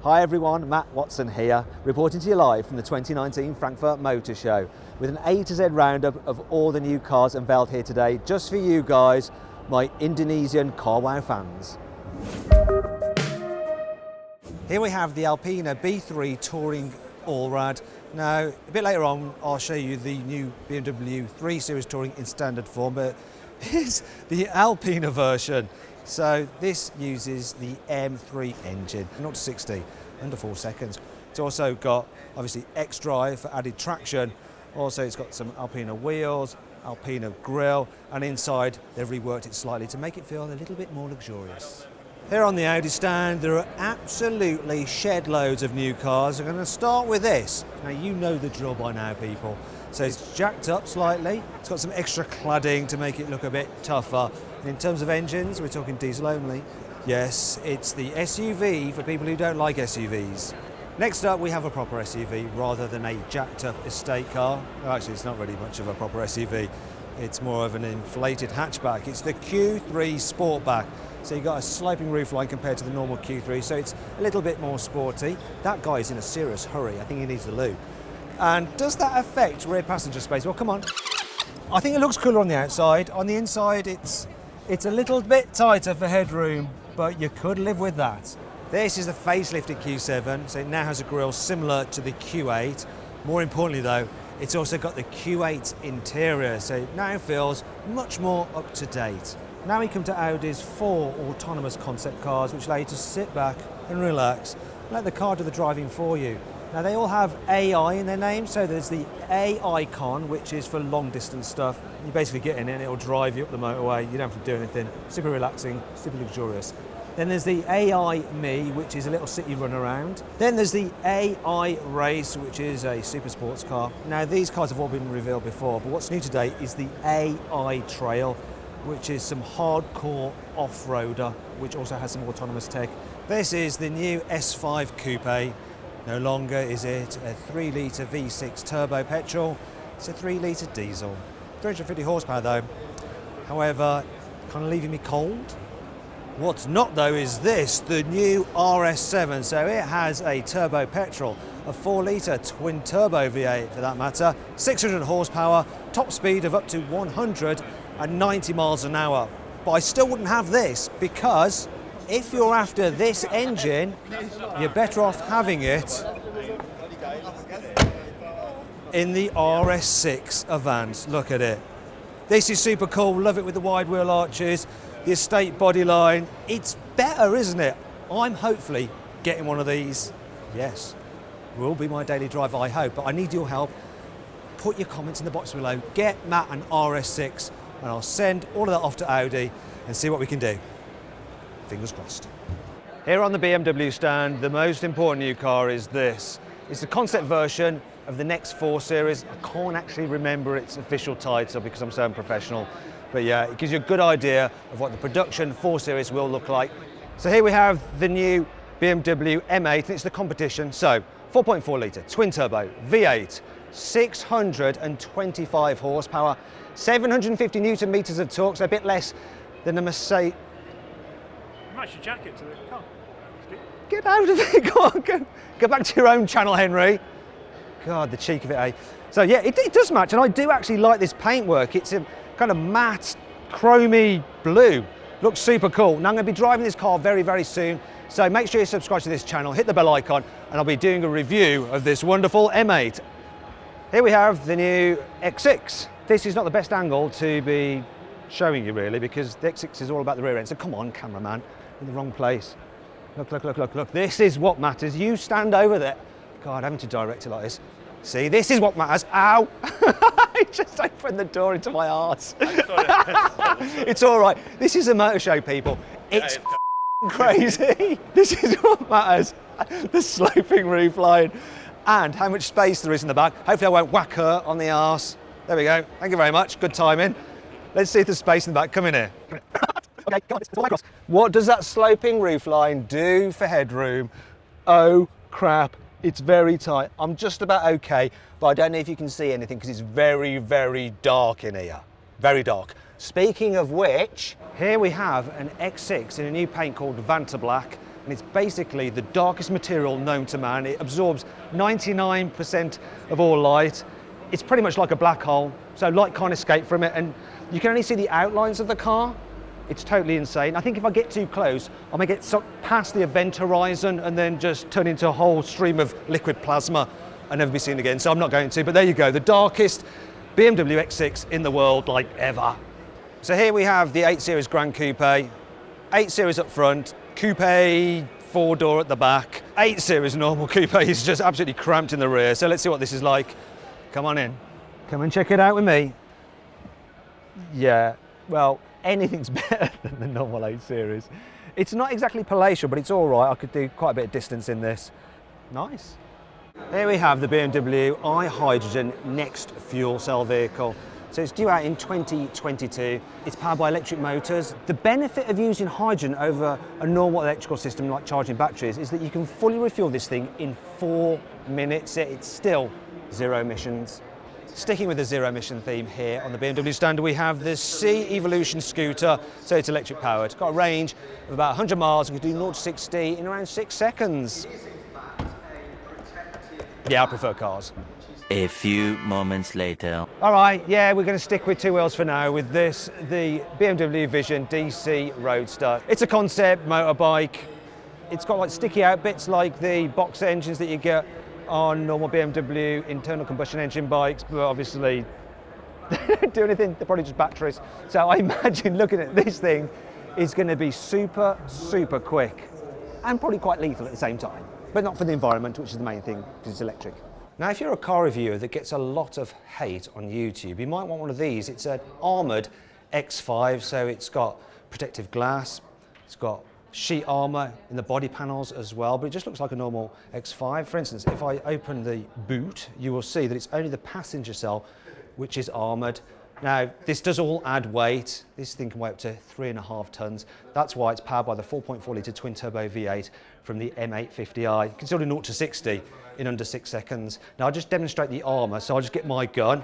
Hi everyone, Matt Watson here, reporting to you live from the 2019 Frankfurt Motor Show with an A to Z roundup of all the new cars unveiled here today, just for you guys, my Indonesian car wow fans. Here we have the Alpina B3 Touring Allrad. Now, a bit later on, I'll show you the new BMW 3 Series Touring in standard form, but here's the Alpina version. So this uses the M3 engine, 0 to 60, under 4 seconds. It's also got, obviously, X-Drive for added traction. Also, it's got some Alpina wheels, Alpina grille, and inside they've reworked it slightly to make it feel a little bit more luxurious. Here on the Audi stand, there are absolutely shed loads of new cars. I'm going to start with this. Now, you know the drill by now, people. So it's jacked up slightly. It's got some extra cladding to make it look a bit tougher. And in terms of engines, we're talking diesel only. Yes, it's the SUV for people who don't like SUVs. Next up, we have a proper SUV rather than a jacked up estate car. Well, actually, it's not really much of a proper SUV. It's more of an inflated hatchback. It's the Q3 Sportback. So you've got a sloping roofline compared to the normal Q3, so it's a little bit more sporty. That guy's in a serious hurry. I think he needs the loo. And does that affect rear passenger space? Well, come on. I think it looks cooler on the outside. On the inside, it's a little bit tighter for headroom, but you could live with that. This is the facelifted Q7, so it now has a grille similar to the Q8. More importantly though, it's also got the Q8 interior, so it now feels much more up to date. Now we come to Audi's 4 autonomous concept cars, which allow you to sit back and relax, and let the car do the driving for you. Now they all have AI in their name, so there's the AI Akan, which is for long distance stuff. You basically get in it and it'll drive you up the motorway, you don't have to do anything. Super relaxing, super luxurious. Then there's the AI Me, which is a little city run around. Then there's the AI Race, which is a super sports car. Now these cars have all been revealed before, but what's new today is the AI Trail, which is some hardcore off-roader, which also has some autonomous tech. This is the new S5 Coupe. No longer is it a 3-litre V6 turbo petrol, it's a 3-litre diesel. 350 horsepower though. However, kind of leaving me cold. What's not though is this, the new RS7. So it has a turbo petrol, a 4-litre twin turbo V8 for that matter, 600 horsepower, top speed of up to 190 miles an hour. But I still wouldn't have this because if you're after this engine, you're better off having it in the RS6 Avant. Look at it. This is super cool, love it with the wide wheel arches, the estate bodyline. It's better, isn't it? I'm hopefully getting one of these. Yes, will be my daily drive, I hope, but I need your help. Put your comments in the box below. Get Matt an RS6 and I'll send all of that off to Audi and see what we can do. Fingers crossed. Here on the BMW stand, the most important new car is this. It's the concept version of the next 4 Series. I can't actually remember its official title because I'm so unprofessional. But yeah, it gives you a good idea of what the production 4 Series will look like. So here we have the new BMW M8, and it's the competition. So 4.4 litre, twin turbo, V8, 625 horsepower, 750 Newton meters of torque, so a bit less than a Mercedes. Match your jacket to the car. Get out of it, go on, go back to your own channel, Henry. God, the cheek of it, eh? So yeah, it does match, and I do actually like this paintwork. It's a kind of matte, chromy blue. Looks super cool. Now I'm going to be driving this car very, very soon, so make sure you subscribe to this channel, hit the bell icon, and I'll be doing a review of this wonderful M8. Here we have the new X6. This is not the best angle to be showing you really, because the X6 is all about the rear end, so come on, cameraman, in the wrong place. Look, look, look, look, look. This is what matters. You stand over there. God, having to direct it like this. See, this is what matters. Ow! I just opened the door into my arse. It's all right. This is a motor show, people. It's crazy. This is what matters. The sloping roofline and how much space there is in the back. Hopefully I won't whack her on the arse. There we go. Thank you very much. Good timing. Let's see if there's space in the back. Come in here. Okay, come on, it's all across. What does that sloping roofline do for headroom? Oh crap, it's very tight. I'm just about okay, but I don't know if you can see anything because it's very, very dark in here. Very dark. Speaking of which, here we have an X6 in a new paint called Vanta Black. and it's basically the darkest material known to man. It absorbs 99% of all light. It's pretty much like a black hole, so light can't escape from it, and you can only see the outlines of the car. It's totally insane. I think if I get too close, I may get past the event horizon and then just turn into a whole stream of liquid plasma and never be seen again, so I'm not going to. But there you go, the darkest BMW X6 in the world, like ever. So here we have the 8 Series Grand Coupe, 8 Series up front, Coupe 4-door at the back. 8 Series normal coupe is just absolutely cramped in the rear, so let's see what this is like. Come on in. Come and check it out with me. Yeah, well, anything's better than the normal 8 Series. It's not exactly palatial, but it's all right. I could do quite a bit of distance in this. Nice. Here we have the Bmw I Hydrogen next fuel cell vehicle. So it's due out in 2022. It's powered by electric motors. The benefit of using hydrogen over a normal electrical system like charging batteries is that you can fully refuel this thing in 4 minutes. It's still zero emissions. Sticking with the zero emission theme here on the BMW stand, we have the C Evolution scooter, so it's electric powered. It's got a range of about 100 miles and can do 0 to 60 in around 6 seconds. Yeah, I prefer cars. A few moments later. All right, yeah, we're going to stick with 2 wheels for now with this, the Bmw Vision Dc Roadster. It's a concept motorbike. It's got like sticky out bits like the box engines that you get on normal BMW internal combustion engine bikes, but obviously they don't do anything, they're probably just batteries. So I imagine looking at this thing is going to be super, super quick and probably quite lethal at the same time, but not for the environment, which is the main thing because it's electric. Now, if you're a car reviewer that gets a lot of hate on YouTube, you might want one of these. It's an armoured X5, so it's got protective glass, it's got sheet armour in the body panels as well, but it just looks like a normal X5. For instance, if I open the boot, you will see that it's only the passenger cell which is armoured. Now, this does all add weight. This thing can weigh up to 3.5 tonnes. That's why it's powered by the 4.4 litre twin turbo V8 from the M850i. You can still do 0 to 60 in under 6 seconds. Now, I'll just demonstrate the armour, so I'll just get my gun.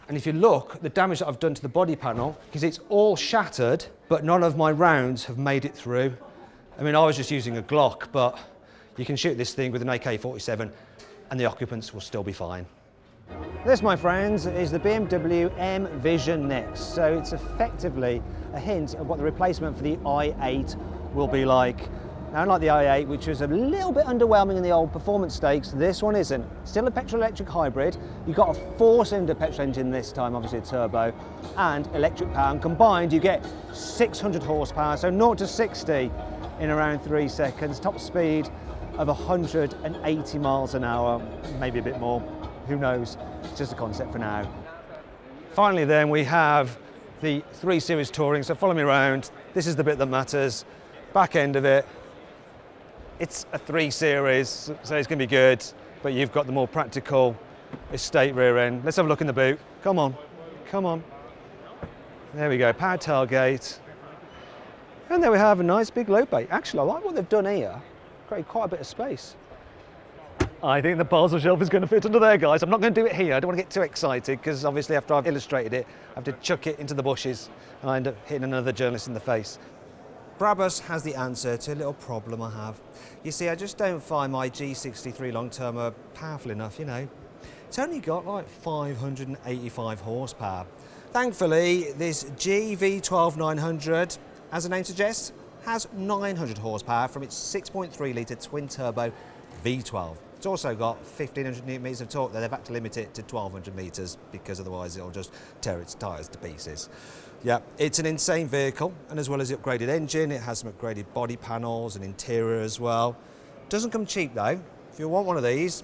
And if you look at the damage that I've done to the body panel, because it's all shattered, but none of my rounds have made it through. I mean, I was just using a Glock, but you can shoot this thing with an AK-47 and the occupants will still be fine. This, my friends, is the Bmw M Vision Next. So it's effectively a hint of what the replacement for the i8 will be like. Now, unlike the i8, which was a little bit underwhelming in the old performance stakes, this one isn't. Still a petrol-electric hybrid. You've got a 4-cylinder petrol engine this time, obviously a turbo, and electric power. And combined, you get 600 horsepower, so 0 to 60 in around 3 seconds. Top speed of 180 miles an hour, maybe a bit more. Who knows? It's just a concept for now. Finally, then, we have the 3 Series Touring. So follow me around. This is the bit that matters. Back end of it. It's a 3 Series, so it's going to be good, but you've got the more practical estate rear end. Let's have a look in the boot. Come on, come on. There we go, power tailgate. And there we have a nice big load bay. Actually, I like what they've done here. Created quite a bit of space. I think the parcel shelf is going to fit under there, guys. I'm not going to do it here. I don't want to get too excited, because obviously after I've illustrated it, I have to chuck it into the bushes and I end up hitting another journalist in the face. Brabus has the answer to a little problem I have. You see, I just don't find my G63 long-termer powerful enough, you know. It's only got like 585 horsepower. Thankfully, this GV12900, as the name suggests, has 900 horsepower from its 6.3 litre twin-turbo V12. It's also got 1,500 newton meters of torque, though they've had to limit it to 1,200 meters because otherwise it'll just tear its tyres to pieces. Yeah, it's an insane vehicle, and as well as the upgraded engine, it has some upgraded body panels and interior as well. Doesn't come cheap though. If you want one of these,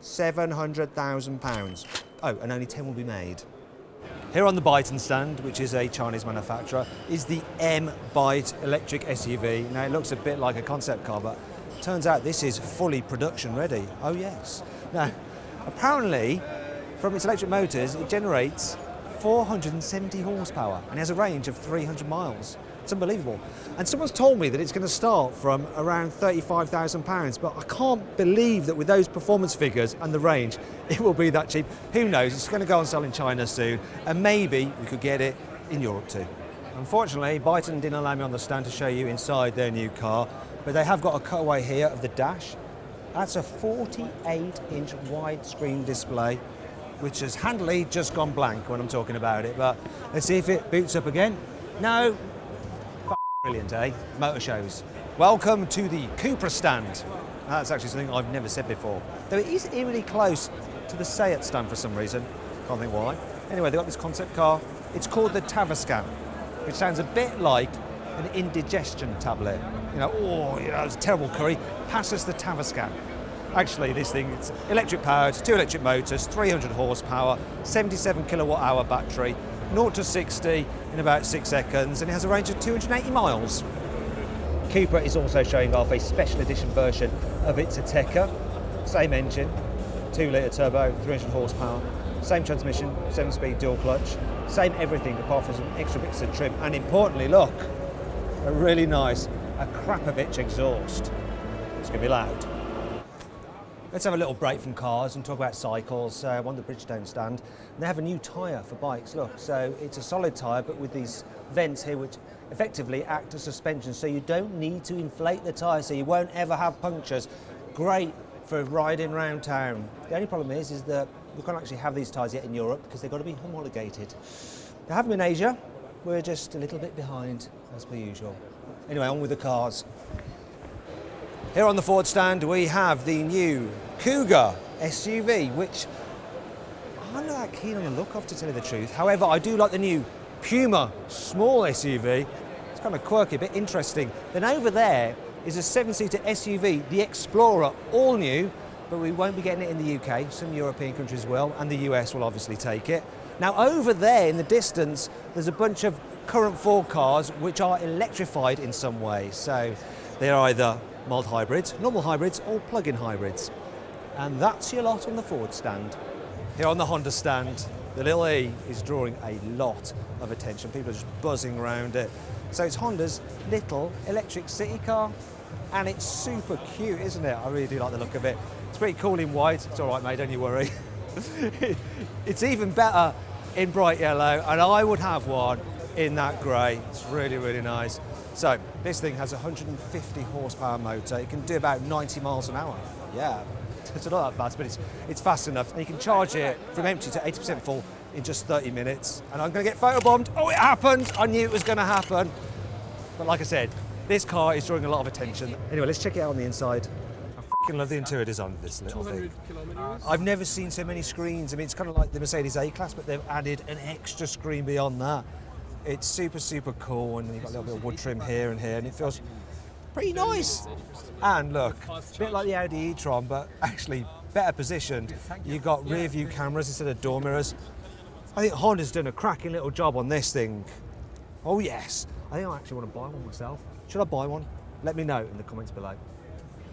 £700,000. Oh, and only 10 will be made. Here on the Byton stand, which is a Chinese manufacturer, is the M-Byte electric SUV. Now, it looks a bit like a concept car, but turns out this is fully production ready. Oh yes. Now, apparently, from its electric motors, it generates 470 horsepower and has a range of 300 miles. It's unbelievable. And someone's told me that it's going to start from around £35,000, but I can't believe that with those performance figures and the range, it will be that cheap. Who knows? It's going to go on sale in China soon, and maybe we could get it in Europe too. Unfortunately, Byton didn't allow me on the stand to show you inside their new car, but they have got a cutaway here of the dash. That's a 48-inch widescreen display, which has handily just gone blank when I'm talking about it, but let's see if it boots up again. No. Brilliant, eh? Motor shows. Welcome to the Cupra stand. That's actually something I've never said before. Though it is eerily close to the Seat stand for some reason. Can't think why. Anyway, they've got this concept car. It's called the Tavascan, which sounds a bit like an indigestion tablet. It's a terrible curry. Pass us the Tavascan. Actually, this thing, it's electric powered, 2 electric motors, 300 horsepower, 77 kilowatt hour battery, 0 to 60 in about 6 seconds, and it has a range of 280 miles. Cupra is also showing off a special edition version of its Ateca. Same engine, 2 litre turbo, 300 horsepower, same transmission, 7-speed dual clutch, same everything apart from some extra bits of trim, and importantly, look, a really nice Akrapovic exhaust. It's going to be loud. Let's have a little break from cars and talk about cycles. I'm on the Bridgestone stand. They have a new tyre for bikes, look. So it's a solid tyre, but with these vents here, which effectively act as suspension. So you don't need to inflate the tyre, so you won't ever have punctures. Great for riding around town. The only problem is that we can't actually have these tyres yet in Europe because they've got to be homologated. They have them in Asia. We're just a little bit behind, as per usual. Anyway, on with the cars. Here on the Ford stand, we have the new Kuga SUV, which I'm not that keen on the look of, to tell you the truth. However, I do like the new Puma small SUV. It's kind of quirky, a bit interesting. Then over there is a 7-seater SUV, the Explorer, all new, but we won't be getting it in the UK. Some European countries will, and the US will obviously take it. Now over there in the distance, there's a bunch of current Ford cars which are electrified in some way. So they're either mild hybrids, normal hybrids, or plug-in hybrids. And that's your lot on the Ford stand. Here on the Honda stand, the little E is drawing a lot of attention. People are just buzzing around it. So it's Honda's little electric city car, and it's super cute, isn't it? I really do like the look of it. It's pretty cool in white. It's all right, mate, don't you worry. It's even better in bright yellow, and I would have one in that grey. It's really, really nice. So this thing has a 150 horsepower motor. It can do about 90 miles an hour. Yeah, it's not that fast, but it's fast enough. And you can charge it from empty to 80% full in just 30 minutes. And I'm going to get photobombed. Oh, it happened. I knew it was going to happen. But like I said, this car is drawing a lot of attention. Anyway, let's check it out on the inside. I love the interior design of this little thing. I've never seen so many screens. I mean, it's kind of like the Mercedes A-Class, but they've added an extra screen beyond that. It's super, super cool, and you've got a little bit of wood trim here, and it feels pretty nice. And look, a bit like the Audi e-tron, but actually better positioned. You've got rear view cameras instead of door mirrors. I think Honda's done a cracking little job on this thing. Oh yes, I think I actually want to buy one myself. Should I buy one? Let me know in the comments below.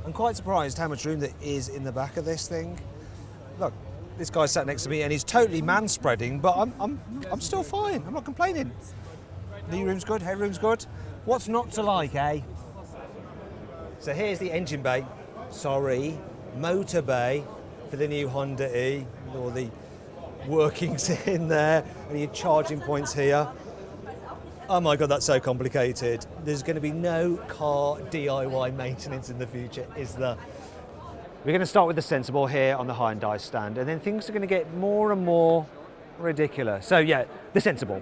I'm quite surprised how much room there is in the back of this thing. Look, this guy sat next to me and he's totally man-spreading, but I'm still fine. I'm not complaining. Knee room's good, head room's good. What's not to like, eh? So here's the engine bay. Sorry, motor bay for the new Honda E. All the workings in there, and your charging points here. Oh my God, that's so complicated. There's going to be no car DIY maintenance in the future, is there? We're going to start with the sensible here on the Hind I stand, and then things are going to get more and more ridiculous. So yeah, the sensible.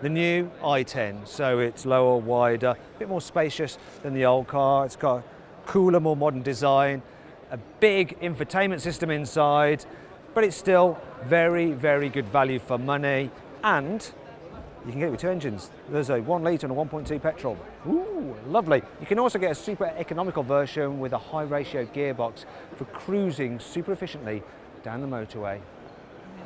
The new i10, so it's lower, wider, a bit more spacious than the old car. It's got a cooler, more modern design, a big infotainment system inside, but it's still very, very good value for money, and you can get it with 2 engines. There's a 1 litre and a 1.2 petrol. Ooh, lovely. You can also get a super economical version with a high ratio gearbox for cruising super efficiently down the motorway.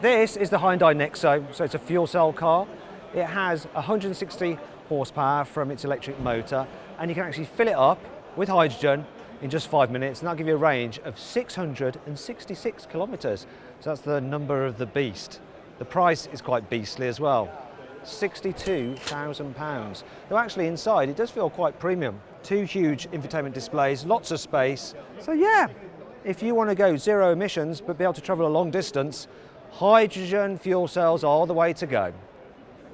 This is the Hind I Nexo, so it's a fuel cell car. It has 160 horsepower from its electric motor, and you can actually fill it up with hydrogen in just 5 minutes, and that'll give you a range of 666 kilometres. So that's the number of the beast. The price is quite beastly as well. £62,000. Though actually inside it does feel quite premium. 2 huge infotainment displays, lots of space. So yeah, if you want to go zero emissions but be able to travel a long distance, hydrogen fuel cells are the way to go.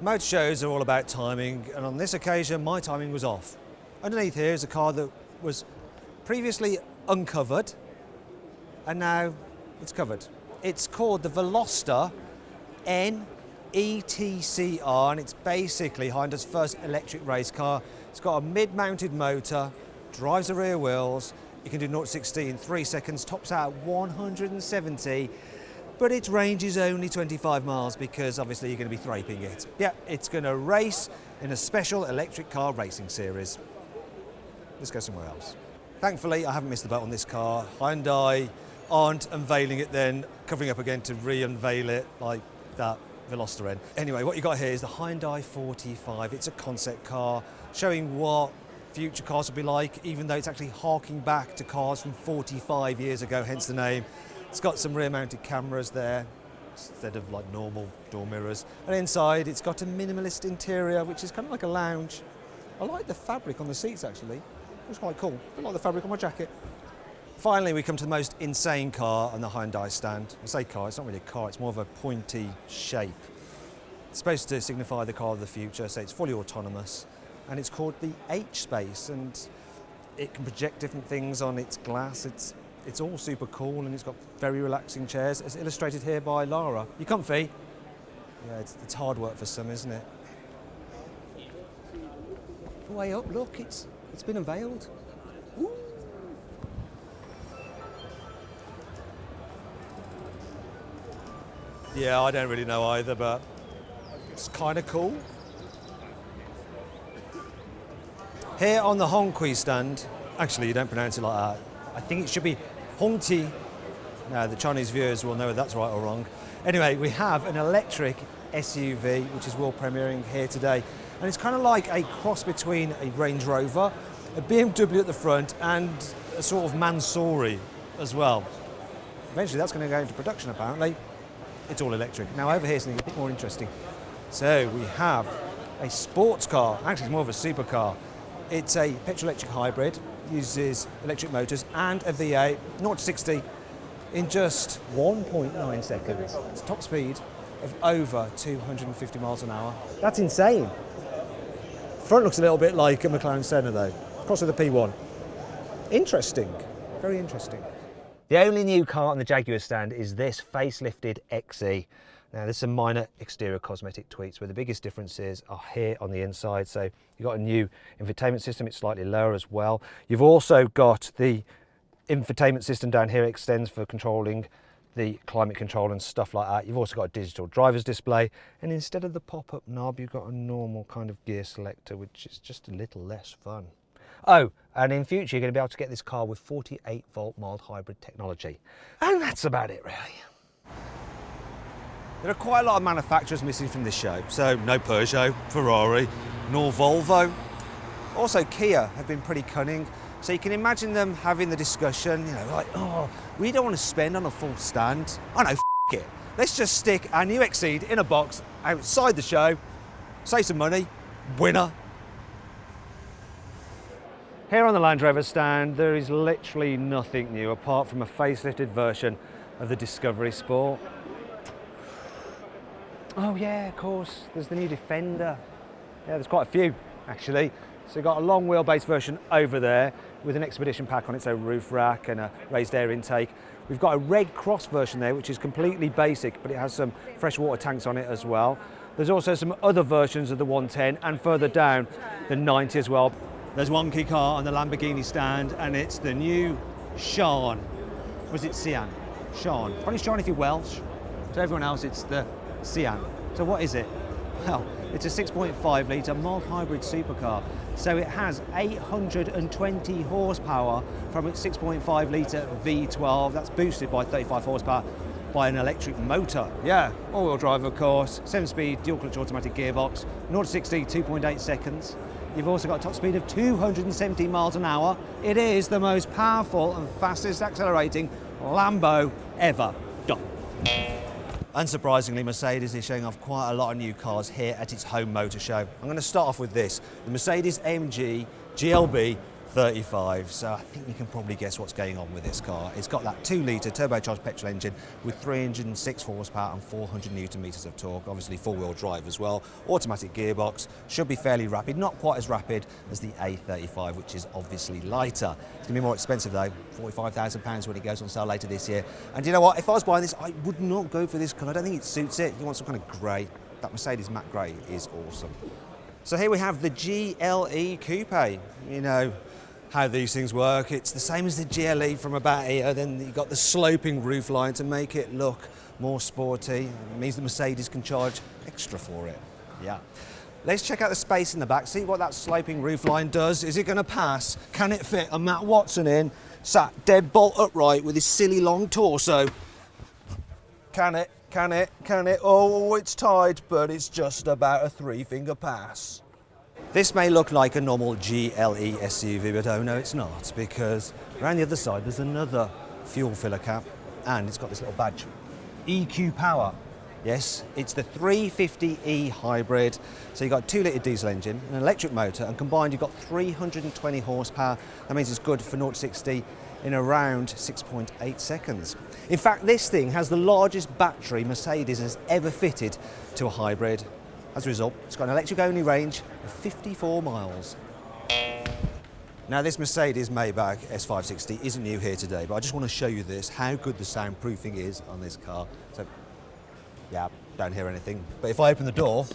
Motor shows are all about timing, and on this occasion my timing was off. Underneath here is a car that was previously uncovered and now it's covered. It's called the Veloster NETCR, and it's basically Hind's first electric race car. It's got a mid-mounted motor, drives the rear wheels, you can do 0 to 60 in 3 seconds, tops out at 170, but its range is only 25 miles because obviously you're going to be thraping it. Yeah, it's going to race in a special electric car racing series. Let's go somewhere else. Thankfully, I haven't missed the boat on this car. Hyundai aren't unveiling it then, covering up again to re-unveil it like that Veloster N. Anyway, what you got here is the Hind I45. It's a concept car showing what future cars will be like, even though it's actually harking back to cars from 45 years ago, hence the name. It's got some rear-mounted cameras there instead of like normal door mirrors. And inside, it's got a minimalist interior, which is kind of like a lounge. I like the fabric on the seats, actually. It's quite cool. I like the fabric on my jacket. Finally, we come to the most insane car on the Hyundai stand. I say car, it's not really a car, it's more of a pointy shape. It's supposed to signify the car of the future, so it's fully autonomous. And it's called the H-Space, and it can project different things on its glass. It's all super cool, and it's got very relaxing chairs. It's illustrated here by Lara. You comfy? Yeah, it's hard work for some, isn't it? Way up, look, it's been unveiled. Ooh. Yeah, I don't really know either, but it's kind of cool. Here on the Hongqi stand, actually you don't pronounce it like that. I think it should be Hongqi. Now the Chinese viewers will know whether that's right or wrong. Anyway, we have an electric SUV, which is world premiering here today. And it's kind of like a cross between a Range Rover, a BMW at the front, and a sort of Mansouri as well. Eventually that's going to go into production apparently. It's all electric. Now over here is something a bit more interesting. So we have a sports car, actually it's more of a supercar. It's a petrol-electric hybrid, uses electric motors and a V8, 0 to 60 in just 1.9 seconds. It's top speed of over 250 miles an hour. That's insane. Front looks a little bit like a McLaren Senna though, cross with a P1. Interesting, very interesting. The only new car on the Jaguar stand is this facelifted XE. Now there's some minor exterior cosmetic tweaks, where the biggest differences are here on the inside. So you've got a new infotainment system, it's slightly lower as well. You've also got the infotainment system down here, extends for controlling the climate control and stuff like that. You've also got a digital driver's display, and instead of the pop-up knob, you've got a normal kind of gear selector, which is just a little less fun. Oh, and in future you're going to be able to get this car with 48-volt mild hybrid technology. And that's about it, really. There are quite a lot of manufacturers missing from this show. So no Peugeot, Ferrari, nor Volvo. Also Kia have been pretty cunning. So you can imagine them having the discussion, you know, like, oh, we don't want to spend on a full stand. Oh no, f it. Let's just stick our new Exceed in a box outside the show, save some money, winner. Here on the Land Rover stand, there is literally nothing new apart from a facelifted version of the Discovery Sport. Oh yeah, of course, there's the new Defender. Yeah, there's quite a few, actually. So you've got a long wheelbase version over there with an Expedition pack on its own roof rack and a raised air intake. We've got a Red Cross version there, which is completely basic, but it has some freshwater tanks on it as well. There's also some other versions of the 110 and further down the 90 as well. There's one key car on the Lamborghini stand, and it's the new Sean. Was it Sian? Sean. Probably Sean if you're Welsh. To everyone else, it's the Sian. So what is it? Well, it's a 6.5 litre mild hybrid supercar. So it has 820 horsepower from its 6.5 litre V12. That's boosted by 35 horsepower by an electric motor. Yeah, all-wheel drive of course, 7-speed dual-clutch automatic gearbox, 0 to 60, 2.8 seconds. You've also got a top speed of 270 miles an hour. It is the most powerful and fastest accelerating Lambo ever done. Unsurprisingly, Mercedes is showing off quite a lot of new cars here at its home motor show. I'm going to start off with this, the Mercedes Mg Glb 35, so I think you can probably guess what's going on with this car. It's got that 2-litre turbocharged petrol engine with 306 horsepower and 400 newton meters of torque, obviously four-wheel drive as well, automatic gearbox, should be fairly rapid, not quite as rapid as the A35, which is obviously lighter. It's going to be more expensive though, £45,000 when it goes on sale later this year. And you know what, if I was buying this, I would not go for this colour. I don't think it suits it. You want some kind of grey. That Mercedes matte grey is awesome. So here we have the GLE Coupe. You know how these things work. It's the same as the GLE from about here. Then you've got the sloping roofline to make it look more sporty. It means the Mercedes can charge extra for it. Yeah. Let's check out the space in the back, see what that sloping roofline does. Is it going to pass? Can it fit a Matt Watson in, sat dead bolt upright with his silly long torso? Can it? Can it? Can it? Oh, it's tight, but it's just about a 3-finger pass. This may look like a normal GLE SUV, but oh no, it's not, because around the other side there's another fuel filler cap, and it's got this little badge. EQ Power. Yes, it's the 350e hybrid. So you've got a 2-litre diesel engine, an electric motor, and combined you've got 320 horsepower. That means it's good for 0 to 60 in around 6.8 seconds. In fact, this thing has the largest battery Mercedes has ever fitted to a hybrid. As a result, it's got an electric-only range of 54 miles. Now, this Mercedes Maybach S560 isn't new here today, but I just want to show you this, how good the soundproofing is on this car. So, yeah, don't hear anything. But if I open the door,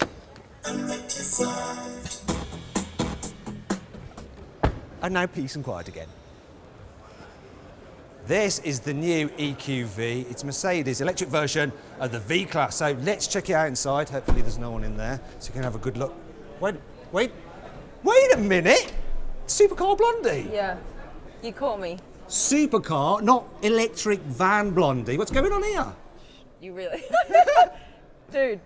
and now peace and quiet again. This is the new EQV. It's Mercedes electric version of the V-Class. So let's check it out inside. Hopefully there's no one in there, so you can have a good look. Wait a minute! Supercar Blondie? Yeah, you caught me. Supercar, not electric van Blondie. What's going on here? You really? Dude,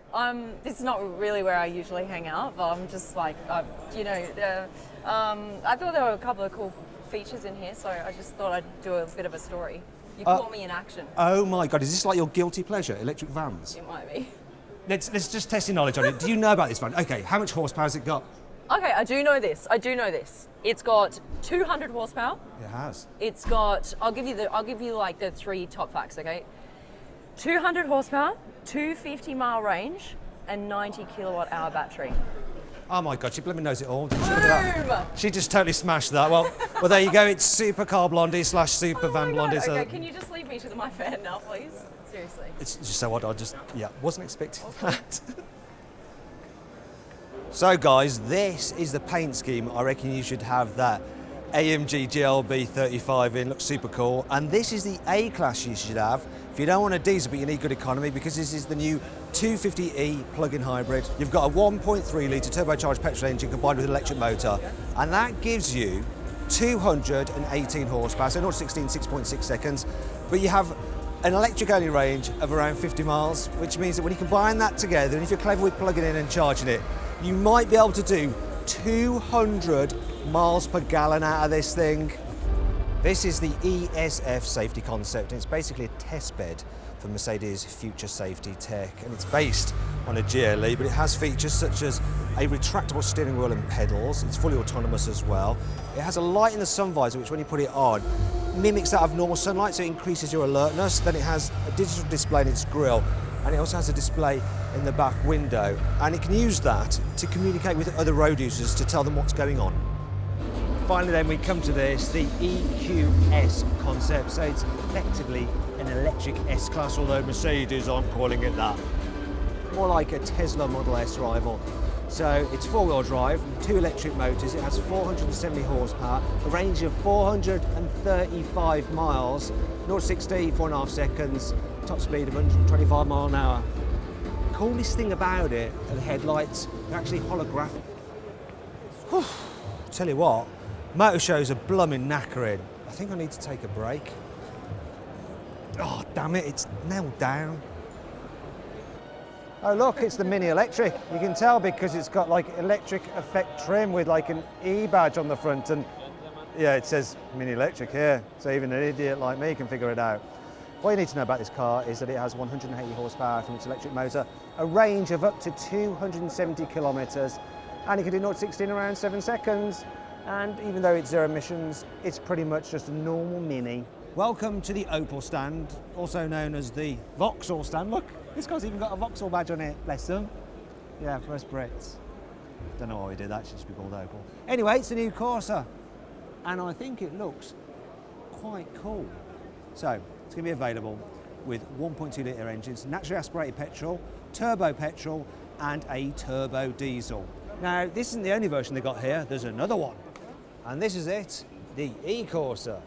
this is not really where I usually hang out, but I'm just like, I thought there were a couple of cool features in here, so I just thought I'd do a bit of a story. You caught me in action. Oh my God, is this like your guilty pleasure, electric vans? It might be. Let's just test your knowledge on it. Do you know about this van? Okay, how much horsepower has it got? Okay, I do know this. It's got 200 horsepower. It has. It's got, I'll give you like the 3 top facts, okay? 200 horsepower, 250-mile range, and 90 kilowatt hour battery. Oh my God, she blooming knows it all. Didn't she? Look at that. She just totally smashed that. Well, there you go. It's Supercar Blondie / Super Van Blondie. Okay, can you just leave me to my fan now, please? Seriously. It's just so odd. Wasn't expecting that. So guys, this is the paint scheme. I reckon you should have that AMG GLB 35 in. Looks super cool. And this is the A-Class you should have if you don't want a diesel but you need good economy, because this is the new 250e plug-in hybrid. You've got a 1.3-litre turbocharged petrol engine combined with an electric motor, and that gives you 218 horsepower, so 0 to 60 in 6.6 seconds, but you have an electric-only range of around 50 miles, which means that when you combine that together, and if you're clever with plugging in and charging it, you might be able to do 200 miles per gallon out of this thing. This is the Esf Safety Concept, and it's basically a test bed for Mercedes' future safety tech, and it's based on a GLE, but it has features such as a retractable steering wheel and pedals. It's fully autonomous as well. It has a light in the sun visor, which when you put it on, mimics that of normal sunlight, so it increases your alertness. Then it has a digital display in its grille, and it also has a display in the back window, and it can use that to communicate with other road users to tell them what's going on. Finally then we come to this, the EQS concept, so it's effectively an electric S-Class, although Mercedes aren't calling it that. More like a Tesla Model S rival. So it's 4-wheel drive, 2 electric motors, it has 470 horsepower, a range of 435 miles, 0 to 60, 4.5 seconds, top speed of 125 miles an hour. The coolest thing about it are the headlights, they're actually holographic. Whew. Tell you what, motor shows are blooming knackering. I think I need to take a break. Oh, damn it, it's nailed down. Oh look, it's the Mini Electric. You can tell because it's got like electric effect trim with like an E badge on the front, and yeah, it says Mini Electric here, so even an idiot like me can figure it out. What you need to know about this car is that it has 180 horsepower from its electric motor, a range of up to 270 kilometres, and it can do 0 to 60 in around 7 seconds. And even though it's zero emissions, it's pretty much just a normal Mini. Welcome to the Opel stand, also known as the Vauxhall stand. Look, this guy's even got a Vauxhall badge on it, bless them. Yeah, for us Brits. Don't know why we did that, it should just be called Opel. Anyway, it's a new Corsa, and I think it looks quite cool. So, it's going to be available with 1.2 litre engines, naturally aspirated petrol, turbo petrol, and a turbo diesel. Now, this isn't the only version they got here, there's another one. And this is it, the e-Corsa.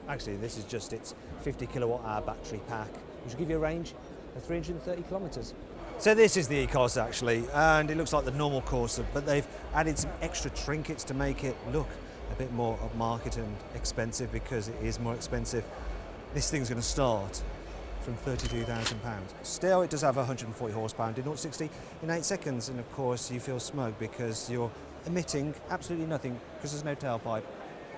Actually, this is just its 50 kilowatt hour battery pack, which will give you a range of 330 kilometres. So this is the e-Corsa actually, and it looks like the normal Corsa, but they've added some extra trinkets to make it look a bit more upmarket and expensive, because it is more expensive. This thing's going to start from £32,000. Still, it does have 140 horsepower and did 0 to 60 in 8 seconds, and of course you feel smug because you're emitting absolutely nothing because there's no tailpipe.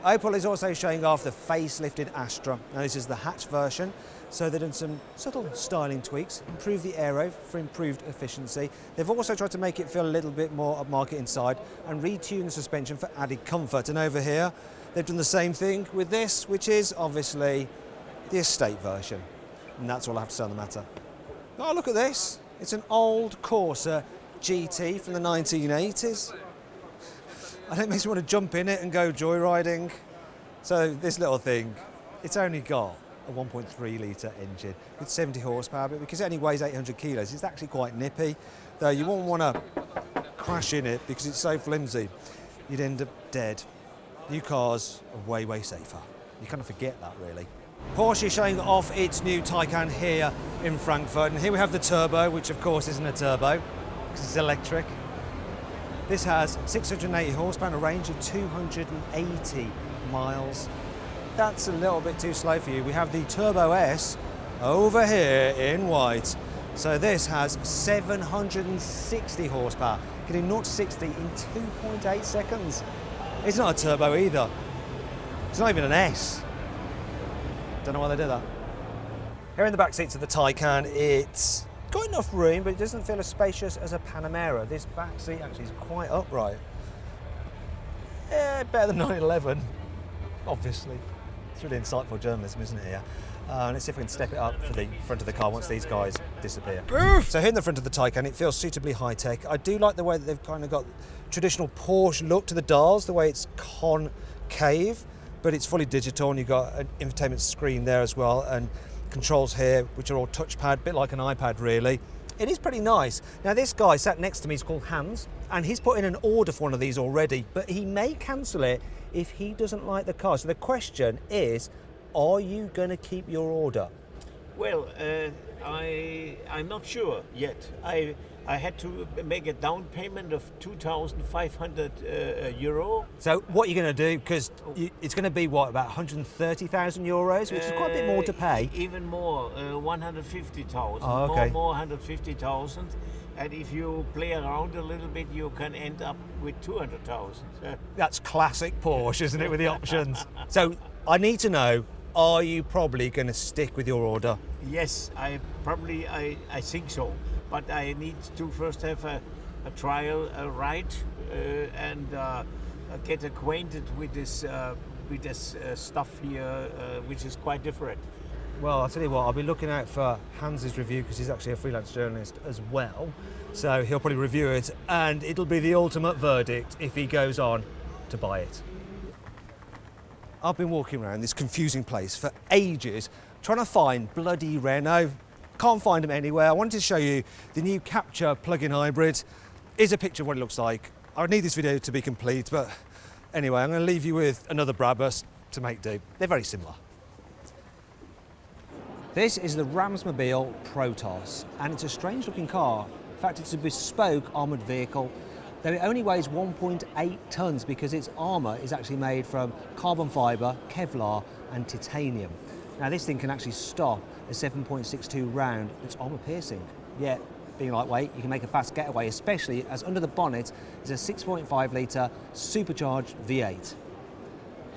Opel is also showing off the facelifted Astra. Now this is the hatch version, so they've done some subtle styling tweaks, improved the aero for improved efficiency. They've also tried to make it feel a little bit more upmarket inside and retune the suspension for added comfort. And over here, they've done the same thing with this, which is obviously the estate version. And that's all I have to say on the matter. Oh, look at this. It's an old Corsa GT from the 1980s. And it makes me want to jump in it and go joyriding. So this little thing, it's only got a 1.3 litre engine with 70 horsepower, but because it only weighs 800 kilos, it's actually quite nippy. Though you won't want to crash in it because it's so flimsy. You'd end up dead. New cars are way, way safer. You kind of forget that, really. Porsche is showing off its new Taycan here in Frankfurt. And here we have the turbo, which of course isn't a turbo because it's electric. This has 680 horsepower and a range of 280 miles. That's a little bit too slow for you. We have the Turbo S over here in white. So this has 760 horsepower, getting 0 to 60 in 2.8 seconds. It's not a turbo either. It's not even an S. Don't know why they did that. Here in the back seats of the Taycan, it's got enough room, but it doesn't feel as spacious as a Panamera. This back seat actually is quite upright. Yeah, better than 911, obviously. It's really insightful journalism, isn't it, here? Let's see if we can step it up for the front of the car once these guys disappear. So here in the front of the Taycan, it feels suitably high-tech. I do like the way that they've kind of got traditional Porsche look to the dials, the way it's concave, but it's fully digital, and you've got an infotainment screen there as well, and controls here, which are all touchpad, a bit like an iPad really. It is pretty nice. Now this guy sat next to me is called Hans, and he's put in an order for one of these already, but he may cancel it if he doesn't like the car. So the question is, are you going to keep your order? Well, I'm not sure yet. I had to make a down payment of 2,500 euro. So what are you going to do? Because it's going to be, what, about 130,000 euros, which is quite a bit more to pay. Even more, 150,000. Oh, okay. More 150,000. And if you play around a little bit, you can end up with 200,000. That's classic Porsche, isn't it, with the options? So I need to know, are you probably going to stick with your order? Yes, I think so. But I need to first have a trial ride and get acquainted with this stuff here, which is quite different. Well, I'll tell you what, I'll be looking out for Hans's review because he's actually a freelance journalist as well. So he'll probably review it and it'll be the ultimate verdict if he goes on to buy it. I've been walking around this confusing place for ages trying to find bloody Renault. Can't find them anywhere. I wanted to show you the new Capture plug-in hybrid. Here's a picture of what it looks like. I would need this video to be complete, but anyway, I'm going to leave you with another Brabus to make do. They're very similar. This is the Rams'mobile Protoss, and it's a strange looking car. In fact, it's a bespoke armoured vehicle, though it only weighs 1.8 tonnes because its armour is actually made from carbon fibre, Kevlar and titanium. Now this thing can actually stop a 7.62 round. It's armour piercing, yet being lightweight, you can make a fast getaway, especially as under the bonnet is a 6.5 litre supercharged V8.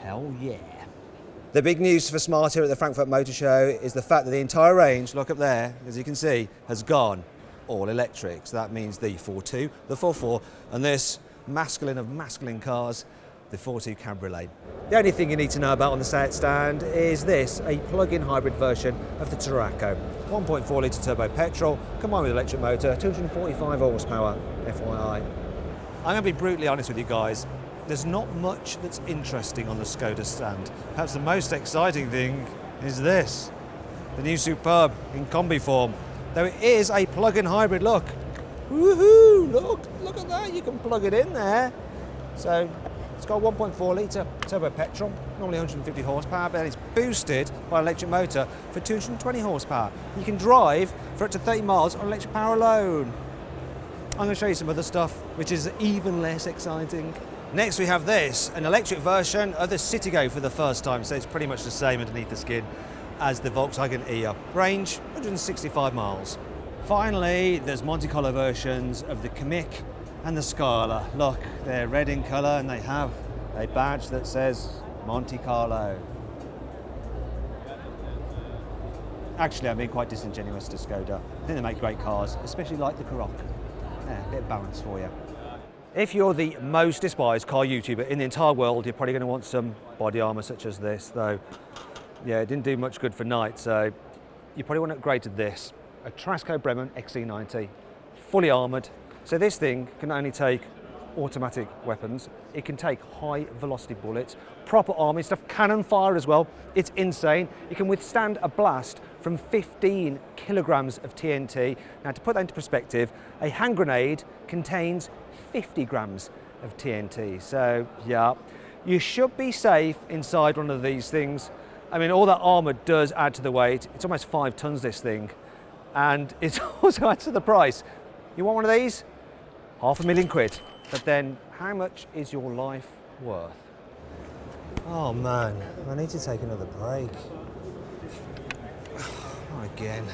Hell yeah. The big news for Smart here at the Frankfurt Motor Show is the fact that the entire range, look up there, as you can see, has gone all electric. So that means the 4.2, the 4.4, and this masculine of masculine cars, the 4.2 Cabriolet. The only thing you need to know about on the stand is this, a plug-in hybrid version of the Tarraco. 1.4 litre turbo petrol, combined with electric motor, 245 horsepower, FYI. I'm going to be brutally honest with you guys. There's not much that's interesting on the Skoda stand. Perhaps the most exciting thing is this, the new Superb in combi form. Though it is a plug-in hybrid, look. Woohoo! Look at that, you can plug it in there. So it's got a 1.4 litre turbo petrol, normally 150 horsepower, but it's boosted by an electric motor for 220 horsepower. You can drive for up to 30 miles on electric power alone. I'm going to show you some other stuff, which is even less exciting. Next we have this, an electric version of the Citigo for the first time, so it's pretty much the same underneath the skin as the Volkswagen e-up. Range, 165 miles. Finally, there's Monte Carlo versions of the Kamiq and the Scala. Look, they're red in colour and they have a badge that says Monte Carlo. Actually, I'm being quite disingenuous to Skoda. I think they make great cars, especially like the Karoq. Yeah, a bit of balance for you. If you're the most despised car YouTuber in the entire world, you're probably going to want some body armour such as this, though, yeah, it didn't do much good for night, so you probably want to upgrade to this. A Trasco Bremen XC90, fully armoured. So this thing can not only take automatic weapons, it can take high velocity bullets, proper army stuff, cannon fire as well. It's insane. It can withstand a blast from 15 kilograms of TNT. Now, to put that into perspective, a hand grenade contains 50 grams of TNT. So yeah, you should be safe inside one of these things. I mean, all that armour does add to the weight. It's almost 5 tons, this thing. And it also adds to the price. You want one of these? £500,000. But then, how much is your life worth? Oh man, I need to take another break. Not again.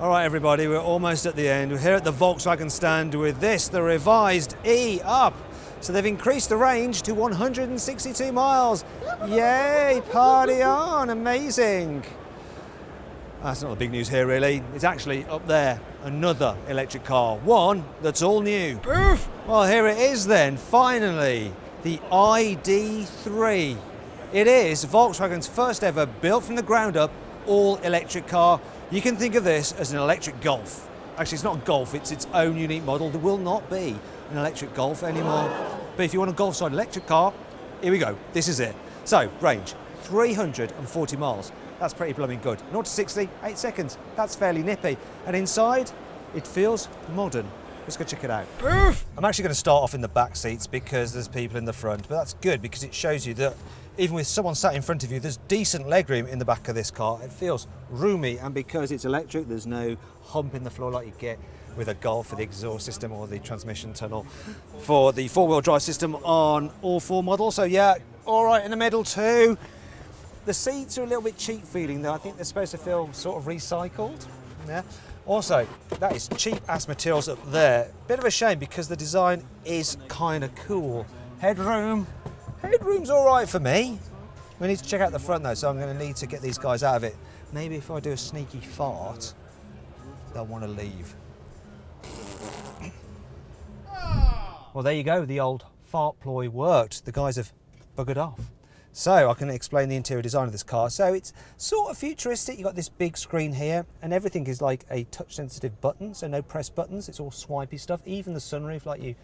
All right, everybody, we're almost at the end. We're here at the Volkswagen stand with this, the revised E-Up. So they've increased the range to 162 miles. Yay, party on, amazing. That's not the big news here, really. It's actually up there, another electric car, one that's all new. Oof. Well, here it is then, finally, the ID.3. It is Volkswagen's first ever built from the ground up all-electric car. You can think of this as an electric Golf. Actually, it's not a Golf, it's its own unique model. There will not be an electric Golf anymore. But if you want a Golf-side electric car, here we go, this is it. So, range, 340 miles. That's pretty blooming good. 0 to 60, 8 seconds. That's fairly nippy. And inside, it feels modern. Let's go check it out. Oof. I'm actually going to start off in the back seats because there's people in the front, but that's good because it shows you that even with someone sat in front of you, there's decent legroom in the back of this car. It feels roomy, and because it's electric, there's no hump in the floor like you get with a Golf for the exhaust system or the transmission tunnel for the four-wheel drive system on all 4 models. So yeah, all right in the middle too. The seats are a little bit cheap feeling though. I think they're supposed to feel sort of recycled. Yeah. Also, that is cheap ass materials up there. Bit of a shame because the design is kind of cool. Headroom's all right for me. We need to check out the front though, so I'm going to need to get these guys out of it. Maybe if I do a sneaky fart, they'll want to leave. Well, there you go. The old fart ploy worked. The guys have buggered off. So I can explain the interior design of this car. So it's sort of futuristic. You've got this big screen here and everything is like a touch sensitive button. So no press buttons. It's all swipey stuff. Even the sunroof, like you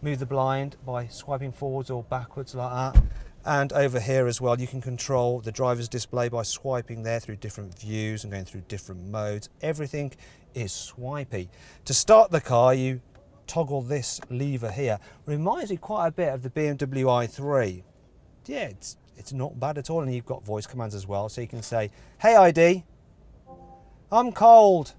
move the blind by swiping forwards or backwards like that. And over here as well, you can control the driver's display by swiping there through different views and going through different modes. Everything is swipey. To start the car, you toggle this lever here. Reminds me quite a bit of the Bmw i3. Yeah, it's not bad at all, and you've got voice commands as well, so you can say, "Hey ID, I'm cold."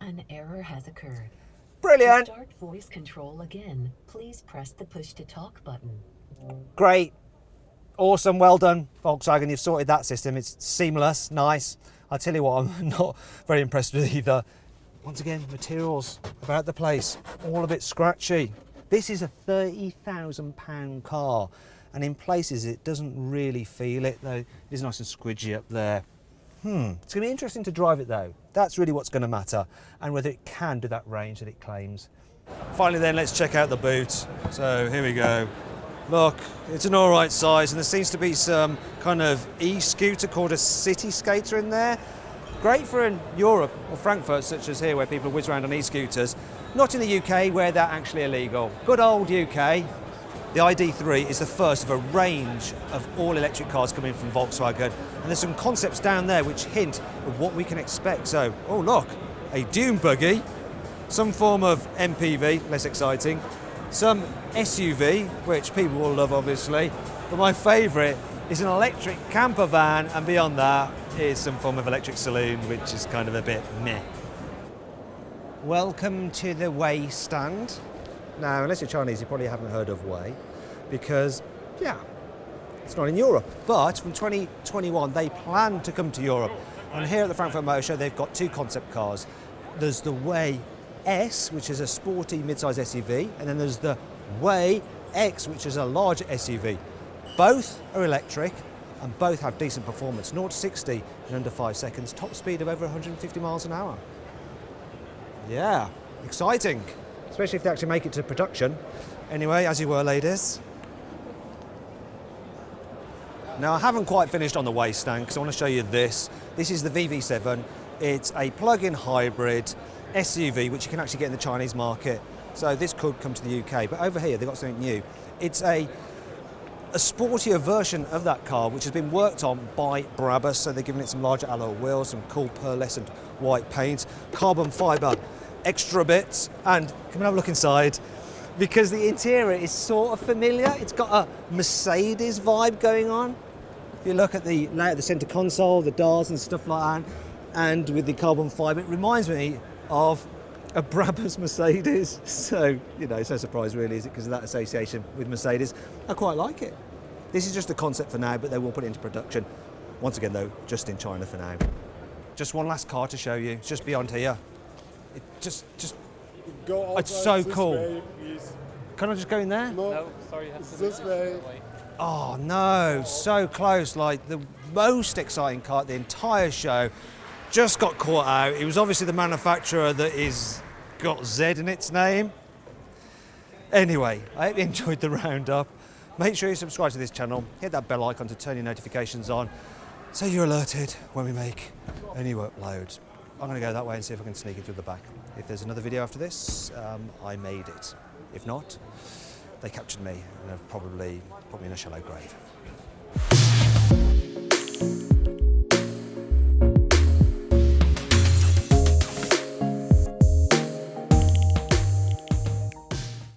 An error has occurred. Brilliant. To start voice control again, please press the push to talk button. Great. Awesome, well done, Volkswagen. You've sorted that system. It's seamless, nice. I'll tell you what, I'm not very impressed with either. Once again, materials about the place, all a bit scratchy. This is a £30,000 car, and in places it doesn't really feel it, though it is nice and squidgy up there. It's going to be interesting to drive it though. That's really what's going to matter, and whether it can do that range that it claims. Finally then, let's check out the boot. So here we go. Look, it's an all right size, and there seems to be some kind of e-scooter called a city skater in there. Great for in Europe or Frankfurt, such as here, where people whiz around on e-scooters. Not in the UK, where they're actually illegal. Good old UK. The ID3 is the first of a range of all-electric cars coming from Volkswagen, and there's some concepts down there which hint at what we can expect. So, oh look, a dune buggy, some form of MPV, less exciting, some SUV, which people will love obviously, but my favourite is an electric camper van, and beyond that is some form of electric saloon, which is kind of a bit meh. Welcome to the Way stand. Now, unless you're Chinese, you probably haven't heard of Way, because, yeah, it's not in Europe. But from 2021, they plan to come to Europe. And here at the Frankfurt Motor Show, they've got two concept cars. There's the Way S, which is a sporty mid-size SUV, and then there's the Way X, which is a larger SUV. Both are electric, and both have decent performance. 0 to 60 in under 5 seconds, top speed of over 150 miles an hour. Yeah, exciting. Especially if they actually make it to production. Anyway, as you were, ladies. Now, I haven't quite finished on the Way stand because I want to show you this. This is the VV7. It's a plug-in hybrid SUV, which you can actually get in the Chinese market. So this could come to the UK. But over here, they've got something new. It's a sportier version of that car, which has been worked on by Brabus. So they're giving it some larger alloy wheels, some cool pearlescent white paint, carbon fibre extra bits, and come and have a look inside, because the interior is sort of familiar. It's got a Mercedes vibe going on. If you look at the layout of the centre console, the dials and stuff like that, and with the carbon fibre, it reminds me of a Brabus Mercedes. So, you know, it's no surprise really, is it, because of that association with Mercedes. I quite like it. This is just a concept for now, but they will put it into production. Once again though, just in China for now. Just one last car to show you, it's just beyond here. It just Go outside, it's so this cool. way, please. Can I just go in there? No, Sorry, it's this way. Oh no, so close. Like the most exciting car at the entire show just got caught out. It was obviously the manufacturer that is got Z in its name. Anyway, I hope you enjoyed the roundup. Make sure you subscribe to this channel, hit that bell icon to turn your notifications on so you're alerted when we make a new upload. I'm going to go that way and see if I can sneak it through the back. If there's another video after this, I made it. If not, they captured me and have probably put me in a shallow grave.